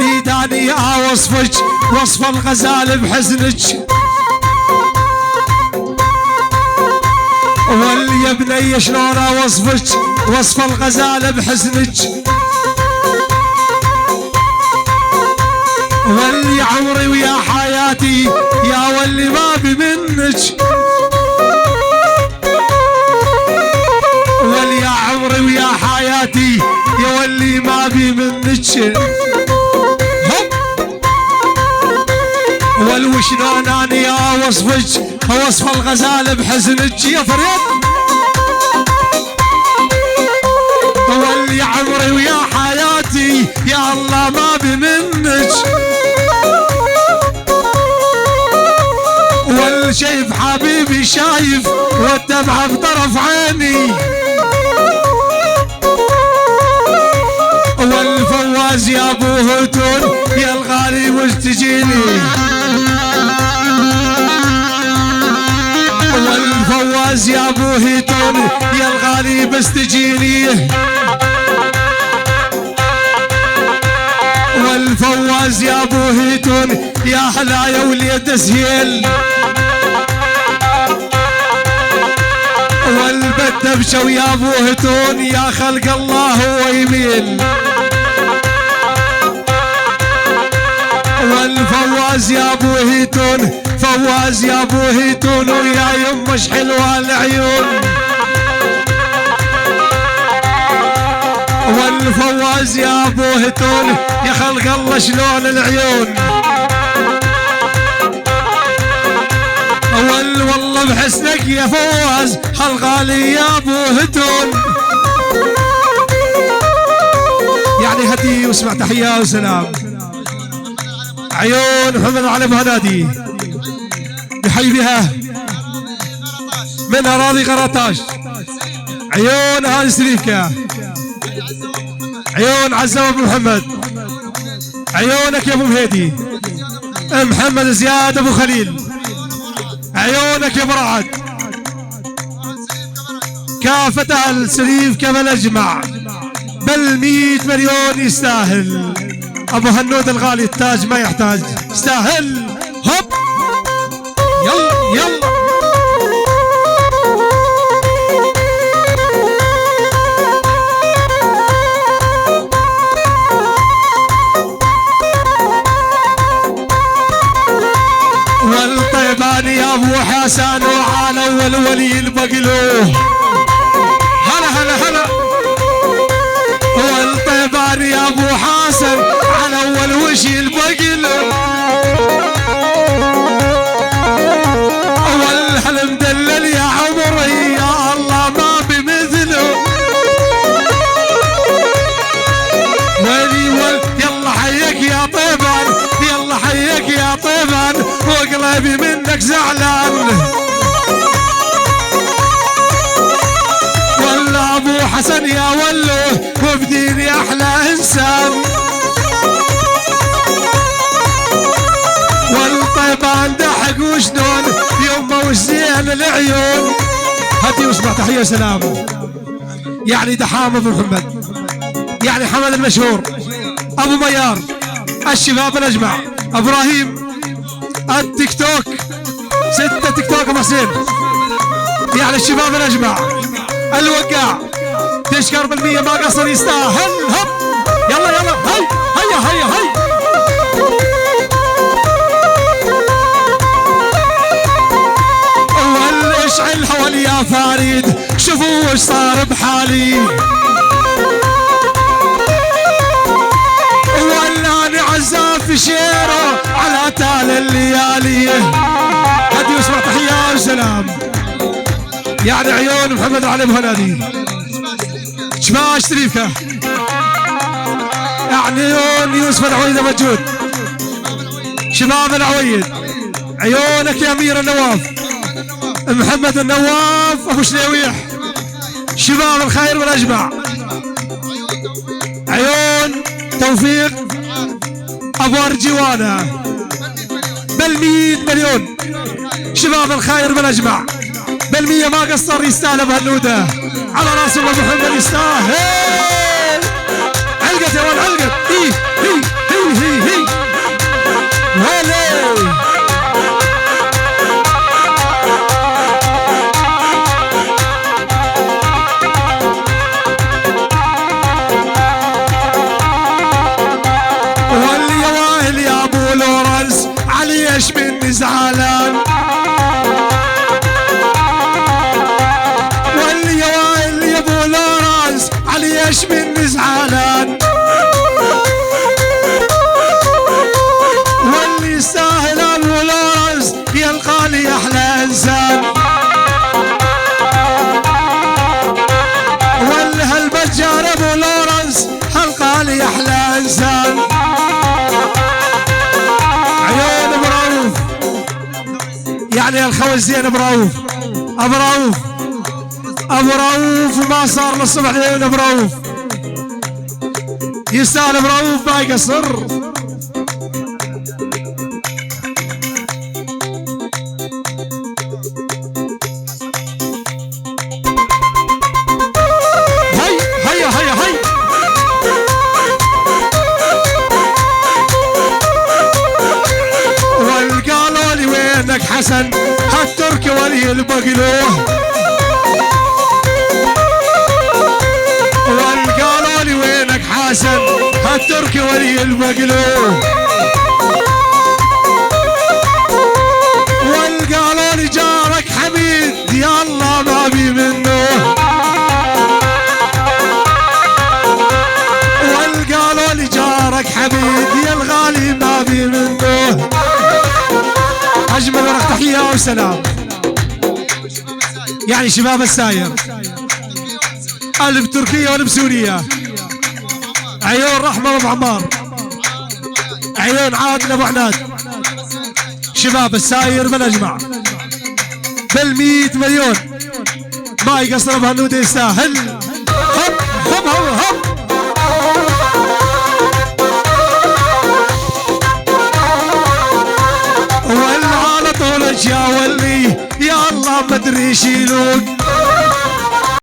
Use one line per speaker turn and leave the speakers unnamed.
اريد اني اوصفك وصف الغزال بحزنك، واللي يا بني شلون اوصفك وصف الغزال بحزنك، واللي عمري ويا حياتي يا واللي ما بي منك، واللي يا عمري ويا حياتي يا واللي ما بي منك، والو شلون اني اوصفك وصف الغزال بحزنك يا فريد، واللي عمري ويا حياتي يا الله ما بي منك، والشايف حبيبي شايف والدمعة بطرف عيني، والفواز يا ابو هتون يا الغالي وش تجيني، والفواز يا ابو هتون يا الغالي بس تجيني، والفواز يا ابو هتون يا هلا يا وليد سهيل، والبدبشه ويا ابو هتون يا خلق الله هو يميل، والفواز يا ابو هتون فواز يا ابو هتون ويا يمش حلوه العيون، والفواز يا ابو هتون يا خلق الله شلون العيون، والله بحسنك يا فواز هالغالي يا ابو هتون، يعني هدي واسمع تحيه وسلام عيون محمد علي ابو هنادي يحيي بها من اراضي قرطاج، عيون هاني سريفكا، عيون عزام ابو محمد، عيونك يا ابو مهيدي محمد زياد ابو خليل، عيونك يا ابو رعد، كافة اهل سريف كما اجمع بل 100 مليون يستاهل، ابو هنود الغالي التاج ما يحتاج يستاهل، هوب يلا يلا والطيباني يا ابو حسن وعلى اول ولي البقلو، هلا هلا هلا، والطيباني يا ابو حسن على اول وشي البقلو، والحلم دلل يا عمري يا الله ما بمثله، ولي يلا حيك يا طيبان يلا حيك يا طيبان وقلبي منك زعلان، ولا ابو حسن يا ولو وبديني احلى انسان، والطيبان ضحك وشلون يوم وش زين العيون، هدي واسمع تحيه وسلام يعني دحام ابو محمد، يعني حمد المشهور ابو ميار، الشباب الاجمع ابراهيم التيك توك 6 تيك توك ابو حسين، يعني الشباب الاجمع الوقاع تشكر بالمية ما قصر يستاهل، هب يلا يلا هي هيا هيا هي، والاشعل حول يا فريد شوفوا وش صار بحالي، ولاني عزاف شيره على تال الليالي، هدي واسمع تحيه وسلام يعني عيون محمد علي ابو هنادي، شباش شريفكه يعني عيون يوسف العويد موجود، شباب العويد عيونك يا امير النواف محمد النواف ابو شليويح، شباب الخير والاجمع عيون توفيق ابو ارجوانه بل 100 مليون، شباب الخير والاجمع بل 100 ما قصر يستاهل ابو هنوده على راس ابو محمد يستاهل، علقت يا ولد علقت، هي هي هي هي ليش مني زعلان واللي يستاهل ابو لورنس يلقى لي احلى انسان واللي هالبجار ابو لورنس هلقى لي احلى انسان عيون ابو رؤوف يعني الخوي زين ابو رؤوف ابو رؤوف ابو رؤوف وما صار للصبح عيون ابو رؤوف يستاهل ابو رؤوف ما يقصر حسن هالتركي ولي البقلوه والقالوا لي وينك حسن هالتركي ولي البقلوه والقالوا لي جارك حميد يا الله ما بي منه والقالوا لي جارك حميد يا الغالي ما بي منه اجمل ورق تحيه وسلام يعني شباب الساير اللي بتركيا واللي بسوريا عيون رحمه ابو عمار عيون عادل ابو عناد شباب الساير بالاجمع بال100 مليون ما يقصر بهالنوده يستاهل هب هب هب هب يا ولي يا الله ما ادري يشيلوك